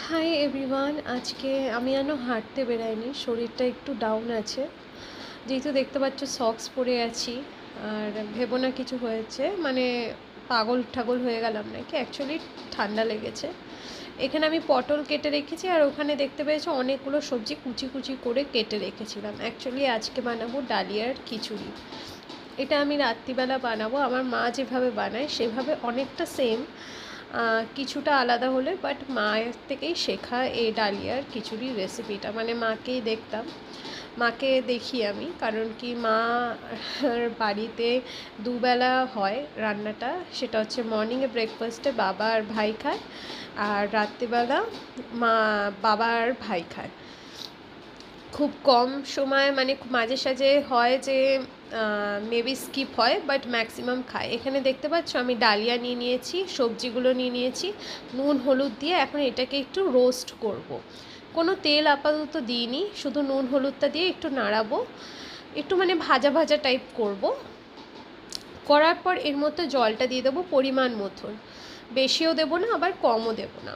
Hi everyone, আজকে আমি যেন হাঁটতে বেরাইনি, শরীরটা একটু ডাউন আছে। যেহেতু দেখতে পাচ্ছ সক্স পরে আছি, আর ভেবো না কিছু হয়েছে, মানে পাগল ঠাগল হয়ে গেলাম নাকি, অ্যাকচুয়ালি ঠান্ডা লেগেছে। এখানে আমি পটল কেটে রেখেছি, আর ওখানে দেখতে পেয়েছো অনেকগুলো সবজি কুচি কুচি করে কেটে রেখেছিলাম। অ্যাকচুয়ালি আজকে বানাবো ডালিয়ার খিচুড়ি। এটা আমি রাত্রিবেলা বানাবো, আমার মা যেভাবে বানায় সেভাবে অনেকটা সেম, কিছুটা আলাদা হলে, বাট মায়ের থেকেই শেখা এই ডালিয়ার খিচুড়ির রেসিপিটা। মানে মাকেই দেখতাম, মাকে দেখি আমি, কারণ কি মা বাড়িতে দুবেলা হয় রান্নাটা। সেটা হচ্ছে মর্নিংয়ে ব্রেকফাস্টে বাবা আর ভাই খায়, আর রাত্রিবেলা বাবা আর ভাই খায়। খুব কম সময়, মানে মাঝে সাঝে হয় যে মেবি স্কিপ হয়, বাট ম্যাক্সিমাম খায়। এখানে দেখতে পাচ্ছ আমি ডালিয়া নিয়ে নিয়েছি, সবজিগুলো নিয়ে নিয়েছি, নুন হলুদ দিয়ে এখন এটাকে একটু রোস্ট করব। কোনো তেল আপাতত দিইনি, শুধু নুন হলুদটা দিয়ে একটু নাড়াবো, একটু মানে ভাজা ভাজা টাইপ করব। করার পর এর মধ্যে জলটা দিয়ে দেবো পরিমাণ মতন, বেশিও দেবো না আবার কমও দেবো না।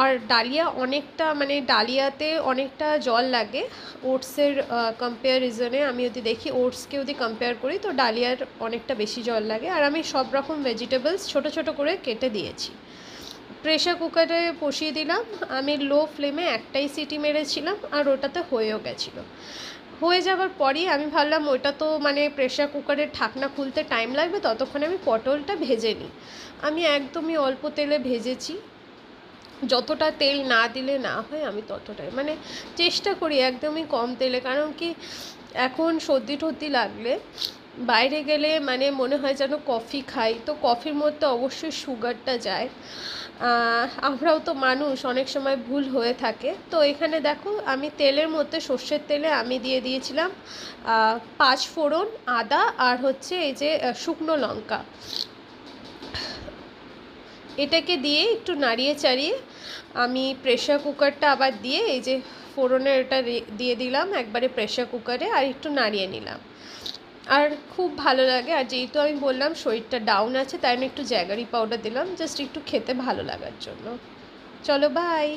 আর ডালিয়া অনেকটা, মানে ডালিয়াতে অনেকটা জল লাগে ওটসের কম্পেয়ারিজনে। আমি যদি দেখি ওটসকে যদি কম্পেয়ার করি তো ডালিয়ার অনেকটা বেশি জল লাগে। আর আমি সব রকম ভেজিটেবলস ছোটো ছোটো করে কেটে দিয়েছি। প্রেশার কুকারে বসিয়ে দিলাম, আমি লো ফ্লেমে একটাই সিটি মেরেছিলাম, আর ওটাতে হয়েও গেছিলো। হয়ে যাওয়ার পরই আমি ভাবলাম ওটা তো মানে প্রেশার কুকারের ঢাকনা খুলতে টাইম লাগবে, ততক্ষণে আমি পটলটা ভেজে নিই। আমি একদমই অল্প তেলে ভেজেছি, যতটা তেল না দিলে না হয় আমি ততটাই মানে চেষ্টা করি একদমই কম তেলে। কারণ কি এখন সর্দি টর্দি লাগলে বাইরে গেলে মানে মনে হয় যেন কফি খাই, তো কফির মধ্যে অবশ্যই সুগারটা যায়। আমরাও তো মানুষ, অনেক সময় ভুল হয়ে থাকে। তো এখানে দেখো আমি তেলের মধ্যে, সর্ষের তেলে আমি দিয়ে দিয়েছিলাম 5 ফোড়ন, আদা, আর হচ্ছে এই যে শুকনো লঙ্কা। এটাকে দিয়ে একটু নাড়িয়ে চাড়িয়ে আমি প্রেশার কুকারটা আবার দিয়ে এই যে ফোড়নের এটা দিয়ে দিলাম একবারে প্রেশার কুকারে, আর একটু নাড়িয়ে নিলাম। আর খুব ভালো লাগে। আর যেহেতু আমি বললাম শরীরটা ডাউন আছে, তাই আমি একটু জ্যাগারি পাউডার দিলাম, জাস্ট একটু খেতে ভালো লাগার জন্য। চলো বাই।